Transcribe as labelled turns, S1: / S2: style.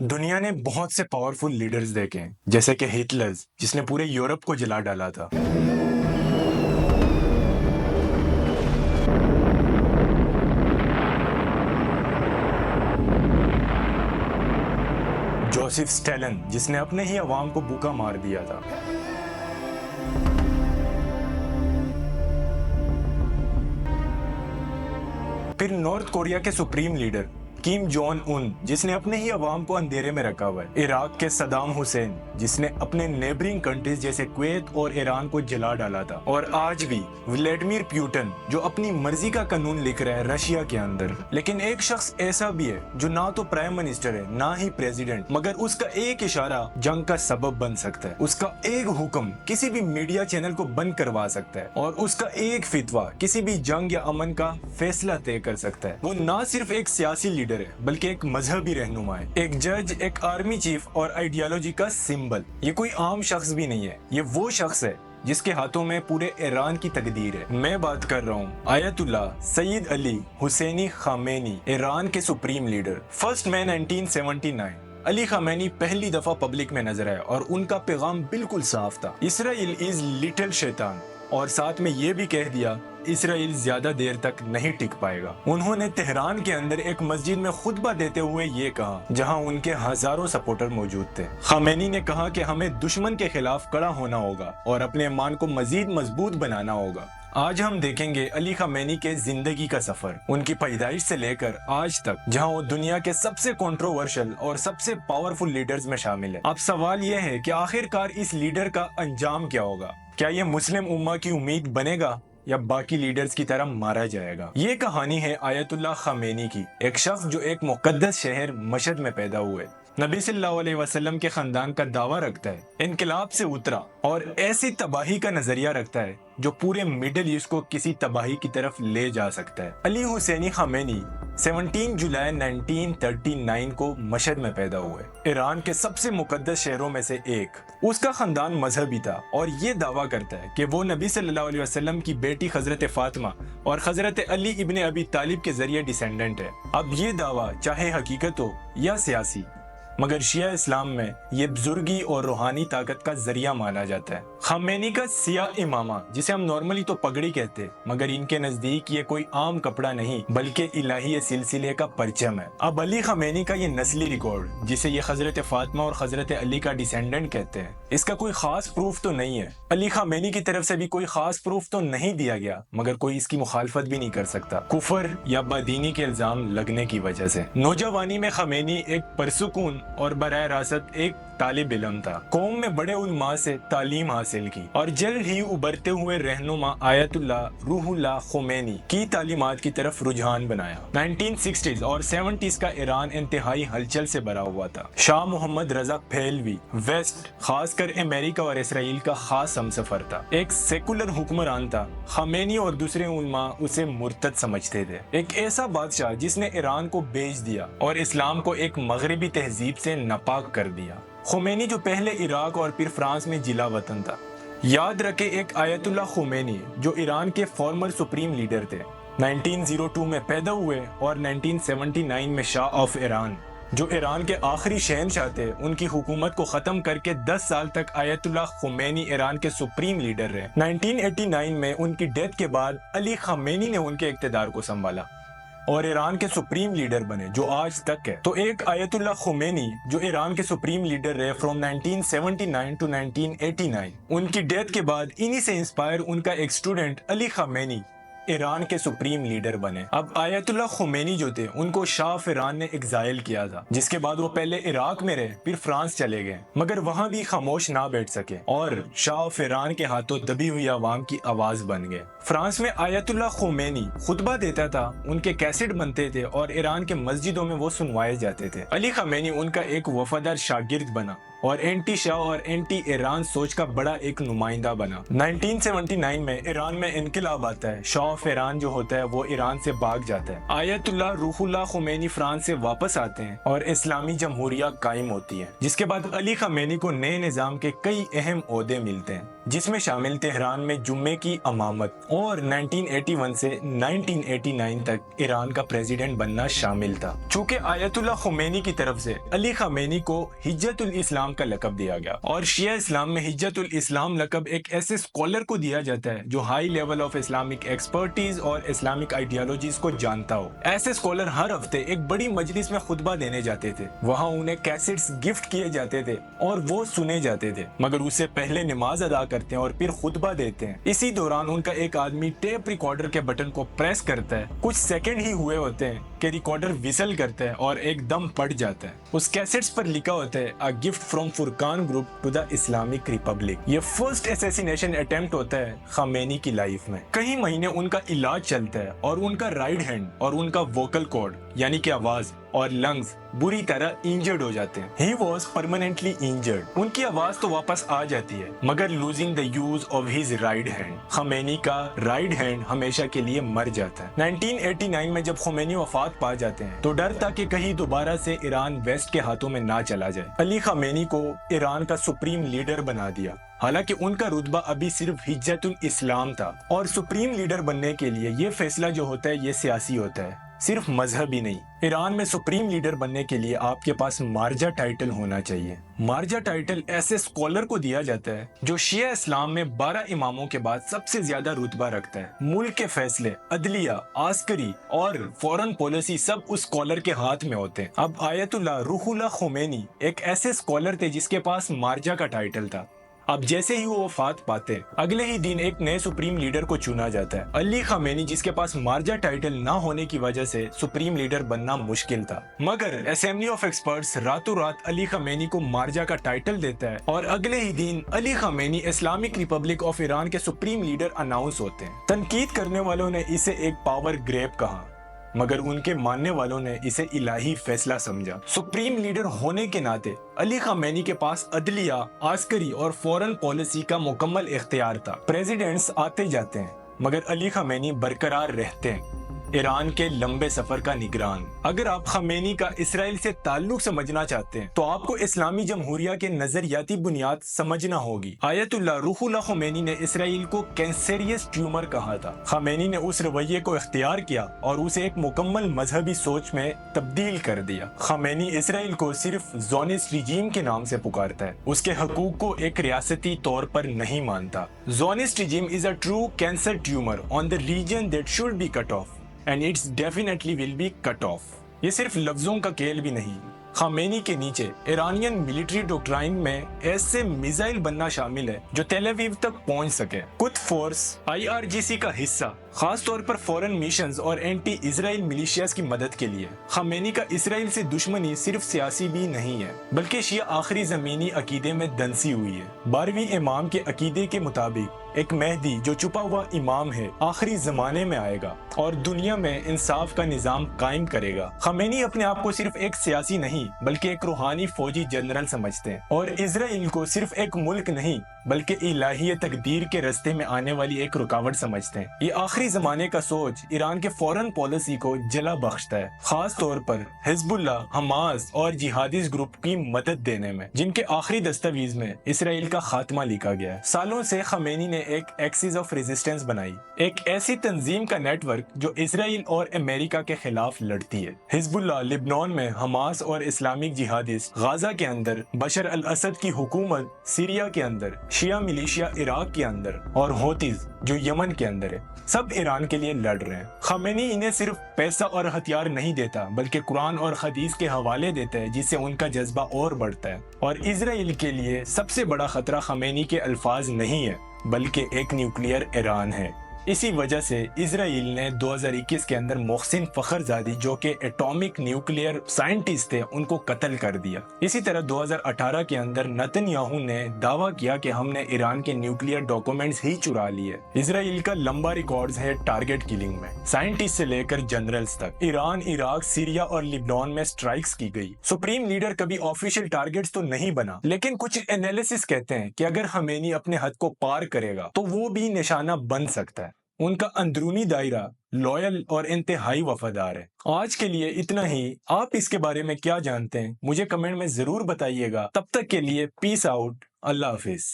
S1: دنیا نے بہت سے پاورفل لیڈرز دیکھے ہیں، جیسے کہ ہٹلر جس نے پورے یورپ کو جلا ڈالا تھا، جوزف سٹالن جس نے اپنے ہی عوام کو بھوکا مار دیا تھا، پھر نارتھ کوریا کے سپریم لیڈر کیم جون ان جس نے اپنے ہی عوام کو اندھیرے میں رکھا ہوا ہے، عراق کے صدام حسین جس نے اپنے نیبرنگ کنٹریز جیسے کویت اور ایران کو جلا ڈالا تھا، اور آج بھی ولیڈیمیر پیوٹن جو اپنی مرضی کا قانون لکھ رہا ہے رشیا کے اندر۔ لیکن ایک شخص ایسا بھی ہے جو نہ تو پرائم منسٹر ہے نہ ہی پریزیڈنٹ، مگر اس کا ایک اشارہ جنگ کا سبب بن سکتا ہے، اس کا ایک حکم کسی بھی میڈیا چینل کو بند کروا سکتا ہے، اور اس کا ایک فتویٰ کسی بھی جنگ یا امن کا فیصلہ طے کر سکتا ہے۔ وہ نہ صرف ایک سیاسی لیڈر ہے بلکہ ایک مذہبی رہنما ہے، ایک جج، ایک آرمی چیف اور آئیڈیالوجی کا سمبل۔ یہ کوئی عام شخص بھی نہیں ہے، یہ وہ شخص ہے جس کے ہاتھوں میں پورے ایران کی تقدیر ہے۔ میں بات کر رہا ہوں آیت اللہ سید علی حسینی خامنئی، ایران کے سپریم لیڈر۔ 1 مئی 1979 علی خامنئی پہلی دفعہ پبلک میں نظر آئے اور ان کا پیغام بالکل صاف تھا، اسرائیل از لٹل شیطان، اور ساتھ میں یہ بھی کہہ دیا اسرائیل زیادہ دیر تک نہیں ٹک پائے گا۔ انہوں نے تہران کے اندر ایک مسجد میں خطبہ دیتے ہوئے یہ کہا، جہاں ان کے ہزاروں سپورٹر موجود تھے۔ خامنئی نے کہا کہ ہمیں دشمن کے خلاف کڑا ہونا ہوگا اور اپنے ایمان کو مزید مضبوط بنانا ہوگا۔ آج ہم دیکھیں گے علی خامنئی کے زندگی کا سفر، ان کی پیدائش سے لے کر آج تک، جہاں وہ دنیا کے سب سے کنٹروورشل اور سب سے پاورفل لیڈرز میں شامل ہے۔ اب سوال یہ ہے کہ آخر کار اس لیڈر کا انجام کیا ہوگا؟ کیا یہ مسلم امہ کی امید بنے گا یا باقی لیڈرز کی طرح مارا جائے گا؟ یہ کہانی ہے آیت اللہ خامنئی کی، ایک شخص جو ایک مقدس شہر مشہد میں پیدا ہوئے، نبی صلی اللہ علیہ وسلم کے خاندان کا دعویٰ رکھتا ہے، انقلاب سے اترا اور ایسی تباہی کا نظریہ رکھتا ہے جو پورے مڈل ایسٹ کو کسی تباہی کی طرف لے جا سکتا ہے۔ علی حسینی خامنئی 17 جولائی 1939 کو مشہد میں پیدا ہوئے، ایران کے سب سے مقدس شہروں میں سے ایک۔ اس کا خاندان مذہبی تھا اور یہ دعویٰ کرتا ہے کہ وہ نبی صلی اللہ علیہ وسلم کی بیٹی حضرت فاطمہ اور حضرت علی ابن ابی طالب کے ذریعے ڈیسینڈنٹ ہے۔ اب یہ دعویٰ چاہے حقیقت ہو یا سیاسی، مگر شیعہ اسلام میں یہ بزرگی اور روحانی طاقت کا ذریعہ مانا جاتا ہے۔ خامنئی کا سیاہ امامہ، جسے ہم نارملی تو پگڑی کہتے ہیں، مگر ان کے نزدیک یہ کوئی عام کپڑا نہیں بلکہ الہی سلسلے کا پرچم ہے۔ اب علی خامنئی کا یہ نسلی ریکارڈ، جسے یہ حضرت فاطمہ اور حضرت علی کا ڈیسینڈنٹ کہتے ہیں، اس کا کوئی خاص پروف تو نہیں ہے۔ علی خامنئی کی طرف سے بھی کوئی خاص پروف تو نہیں دیا گیا، مگر کوئی اس کی مخالفت بھی نہیں کر سکتا، کفر یا بدینی کے الزام لگنے کی وجہ سے۔ نوجوانی میں خامنئی ایک پرسکون اور براہ راست ایک طالب علم تھا، قوم میں بڑے علماء سے تعلیم حاصل کی، اور جلد ہی ابھرتے ہوئے رہنما آیت اللہ روح اللہ خمینی کی تعلیمات کی طرف رجحان بنایا۔ 1960s اور 70s کا ایران انتہائی ہلچل سے بھرا ہوا تھا۔ شاہ محمد رضا پہلوی ویسٹ، خاص کر امریکہ اور اسرائیل کا خاص ہمسفر تھا، ایک سیکولر حکمران تھا۔ خامنئی اور دوسرے علماء اسے مرتد سمجھتے تھے، ایک ایسا بادشاہ جس نے ایران کو بیچ دیا اور اسلام کو ایک مغربی تہذیب سے ناپاک کر دیا۔ خمینی جو پہلے عراق اور پھر فرانس میں جلا وطن تھا۔ یاد رکھے ایک آیت اللہ خمینی جو ایران کے فارمر سپریم لیڈر تھے، 1902 میں پیدا ہوئے اور 1979 میں شاہ آف ایران، جو ایران کے آخری شہنشاہ تھے۔ ان کی حکومت کو ختم کر کے 10 سال تک آیت اللہ خمینی ایران کے سپریم لیڈر رہے۔ 1989 میں ان کی ڈیتھ کے بعد علی خامنئی نے ان کے اقتدار کو سنبھالا اور ایران کے سپریم لیڈر بنے، جو آج تک ہے۔ تو ایک آیت اللہ خمینی جو ایران کے سپریم لیڈر رہے فرام 1979 to 1989، ان کی ڈیتھ کے بعد انہی سے انسپائر ان کا ایک اسٹوڈنٹ علی خامنئی ایران کے سپریم لیڈر بنے۔ اب آیت اللہ خمینی جو تھے ان کو شاہ آف ایران نے ایگزائل کیا تھا، جس کے بعد وہ پہلے عراق میں رہے، پھر فرانس چلے گئے، مگر وہاں بھی خاموش نہ بیٹھ سکے اور شاہ آف ایران کے ہاتھوں دبی ہوئی عوام کی آواز بن گئے۔ فرانس میں آیت اللہ خمینی خطبہ دیتا تھا، ان کے کیسٹ بنتے تھے اور ایران کے مسجدوں میں وہ سنوائے جاتے تھے۔ علی خامنئی ان کا ایک وفادار شاگرد بنا اور اینٹی شاہ اور اینٹی ایران سوچ کا بڑا ایک نمائندہ بنا۔ 1979 میں ایران میں انقلاب آتا ہے، شاہ آف ایران جو ہوتا ہے وہ ایران سے بھاگ جاتا ہے، آیت اللہ روح اللہ خمینی فرانس سے واپس آتے ہیں اور اسلامی جمہوریہ قائم ہوتی ہے، جس کے بعد علی خامنئی کو نئے نظام کے کئی اہم عہدے ملتے ہیں۔ جس میں شامل تہران میں جمعے کی امامت اور 1981 سے 1989 تک ایران کا پریزیڈنٹ بننا شامل تھا۔ چونکہ آیت اللہ خمینی کی طرف سے علی خامنئی کو حجت الاسلام کا لقب دیا گیا، اور شیعہ اسلام میں حجت الاسلام لقب ایک ایسے اسکالر کو دیا جاتا ہے جو high level of Islamic expertise اور اسلامک آئیڈیالوجیز کو جانتا ہو۔ ایسے اسکالر ہر ہفتے ایک بڑی مجلس میں خطبہ دینے جاتے تھے، وہاں انہیں کیسٹس گفٹ کیے جاتے تھے اور وہ سنے جاتے تھے، مگر اس سے پہلے نماز ادا کرتے ہیں اور پھر خطبہ دیتے ہیں۔ اسی دوران ان کا ایک آدمی ٹیپ ریکارڈر کے بٹن کو پریس کرتا ہے، کچھ سیکنڈ ہی ہوئے ہوتے ہیں کہ ریکارڈر ویسل کرتا ہے اور ایک دم پڑ جاتا ہے۔ اس کیسٹس پر لکھا ہوتا ہے "A gift from Furqan group to the Islamic Republic"۔ یہ فرسٹ اسیسینیشن اٹیمپٹ ہوتا ہے خامنئی کی لائف میں۔ کئی مہینے ان کا علاج چلتا ہے اور ان کا رائٹ ہینڈ اور ان کا ووکل کارڈ یعنی کہ آواز اور لنگز بری طرح انجرڈ ہو جاتے ہیں۔ He was permanently injured۔ ان کی آواز تو واپس آ جاتی ہے مگر losing the use of his right hand۔ خامنئی کا رائٹ ہینڈ ہمیشہ کے لیے مر جاتا ہے۔ 1989 میں جب خمینی وفات پا جاتے ہیں تو ڈر تھا کہ کہیں دوبارہ سے ایران ویسٹ کے ہاتھوں میں نہ چلا جائے۔ علی خامنئی کو ایران کا سپریم لیڈر بنا دیا، حالانکہ ان کا رتبہ ابھی صرف حجت الاسلام تھا، اور سپریم لیڈر بننے کے لیے یہ فیصلہ جو ہوتا ہے یہ سیاسی ہوتا ہے، صرف مذہبی نہیں۔ ایران میں سپریم لیڈر بننے کے لیے آپ کے پاس مارجا ٹائٹل ہونا چاہیے۔ مارجا ٹائٹل ایسے اسکالر کو دیا جاتا ہے جو شیعہ اسلام میں 12 اماموں کے بعد سب سے زیادہ رتبہ رکھتا ہے۔ ملک کے فیصلے، عدلیہ، عسکری اور فورن پالیسی سب اس اسکالر کے ہاتھ میں ہوتے ہیں۔ اب آیت اللہ روح اللہ خمینی ایک ایسے اسکالر تھے جس کے پاس مارجا کا ٹائٹل تھا۔ اب جیسے ہی وہ وفات پاتے اگلے ہی دن ایک نئے سپریم لیڈر کو چنا جاتا ہے۔ علی خامنئی جس کے پاس مارجا ٹائٹل نہ ہونے کی وجہ سے سپریم لیڈر بننا مشکل تھا، مگر اسمبلی آف ایکسپرٹس راتوں رات علی خامنئی کو مارجا کا ٹائٹل دیتا ہے اور اگلے ہی دن علی خامنئی اسلامک ریپبلک آف ایران کے سپریم لیڈر اناؤنس ہوتے ہیں۔ تنقید کرنے والوں نے اسے ایک پاور گریب کہا، مگر ان کے ماننے والوں نے اسے الہی فیصلہ سمجھا۔ سپریم لیڈر ہونے کے ناطے علی خامنئی کے پاس عدلیہ، عسکری اور فورن پالیسی کا مکمل اختیار تھا۔ پریزیڈنٹس آتے جاتے ہیں مگر علی خامنئی برقرار رہتے ہیں، ایران کے لمبے سفر کا نگران۔ اگر آپ خامنئی کا اسرائیل سے تعلق سمجھنا چاہتے ہیں تو آپ کو اسلامی جمہوریہ کے نظریاتی بنیاد سمجھنا ہوگی۔ آیت اللہ روح اللہ خمینی نے اسرائیل کو کینسریس ٹیومر کہا تھا۔ خامنئی نے اس رویے کو اختیار کیا اور اسے ایک مکمل مذہبی سوچ میں تبدیل کر دیا۔ خامنئی اسرائیل کو صرف زونسٹ ریجیم کے نام سے پکارتا ہے، اس کے حقوق کو ایک ریاستی طور پر نہیں مانتا۔ زونسٹ regime is a true cancer tumor on the region that should be cut off and it's definitely will be cut off۔ یہ صرف لفظوں کا کھیل بھی نہیں، خامنئی کے نیچے ایرانین ملٹری ڈوکٹرائن میں ایسے میزائل بننا شامل ہے جو تیل اویو تک پہنچ سکے۔ قدس فورس IRGC کا حصہ، خاص طور پر فورن میشنز اور اینٹی اسرائیل ملیشیاز کی مدد کے لیے۔ خامنئی کا اسرائیل سے دشمنی صرف سیاسی بھی نہیں ہے بلکہ شیعہ آخری زمینی عقیدے میں دنسی ہوئی ہے۔ 12ویں امام کے عقیدے کے مطابق ایک مہدی جو چھپا ہوا امام ہے آخری زمانے میں آئے گا اور دنیا میں انصاف کا نظام قائم کرے گا۔ خامنئی اپنے آپ کو صرف ایک سیاسی نہیں بلکہ ایک روحانی فوجی جنرل سمجھتے ہیں، اور اسرائیل کو صرف ایک ملک نہیں بلکہ الہی تقدیر کے راستے میں آنے والی ایک رکاوٹ سمجھتے ہیں۔ یہ آخری زمانے کا سوچ ایران کے فورن پالیسی کو جلا بخشتا ہے، خاص طور پر حزب اللہ، حماس اور جہادیز گروپ کی مدد دینے میں، جن کے آخری دستاویز میں اسرائیل کا خاتمہ لکھا گیا ہے۔ سالوں سے خامنئی نے ایک ایکسس آف ریزسٹنس بنائی، ایک ایسی تنظیم کا نیٹ ورک جو اسرائیل اور امریکہ کے خلاف لڑتی ہے۔ حزب اللہ لبنان میں، حماس اور اسلامک جہادیز غزہ کے اندر، بشر الاسد کی حکومت سیریا کے اندر، شیعہ ملیشیا عراق کے اندر، اور ہوتیز جو یمن کے اندر ہے، سب ایران کے لیے لڑ رہے ہیں۔ خامنئی انہیں صرف پیسہ اور ہتھیار نہیں دیتا بلکہ قرآن اور حدیث کے حوالے دیتا ہے جس سے ان کا جذبہ اور بڑھتا ہے۔ اور اسرائیل کے لیے سب سے بڑا خطرہ خامنئی کے الفاظ نہیں ہے بلکہ ایک نیوکلیئر ایران ہے۔ اسی وجہ سے اسرائیل نے 2021 کے اندر محسن فخرزادی جو کہ ایٹامک نیوکلیئر سائنٹسٹ تھے ان کو قتل کر دیا۔ اسی طرح 2018 کے اندر نتن یاہو نے دعویٰ کیا کہ ہم نے ایران کے نیوکلیئر ڈاکومنٹس ہی چرا لیے۔ اسرائیل کا لمبا ریکارڈز ہے ٹارگٹ کلنگ میں، سائنٹسٹ سے لے کر جنرلز تک۔ ایران، عراق، سیریا اور لبنان میں سٹرائکس کی گئی۔ سپریم لیڈر کبھی آفیشیل ٹارگٹس تو نہیں بنا، لیکن کچھ انالیسس کہتے ہیں کہ اگر خامنئی اپنے حد کو پار کرے گا تو وہ بھی نشانہ بن سکتا ہے۔ ان کا اندرونی دائرہ لویل اور انتہائی وفادار ہے۔ آج کے لیے اتنا ہی۔ آپ اس کے بارے میں کیا جانتے ہیں مجھے کمنٹ میں ضرور بتائیے گا۔ تب تک کے لیے پیس آؤٹ، اللہ حافظ۔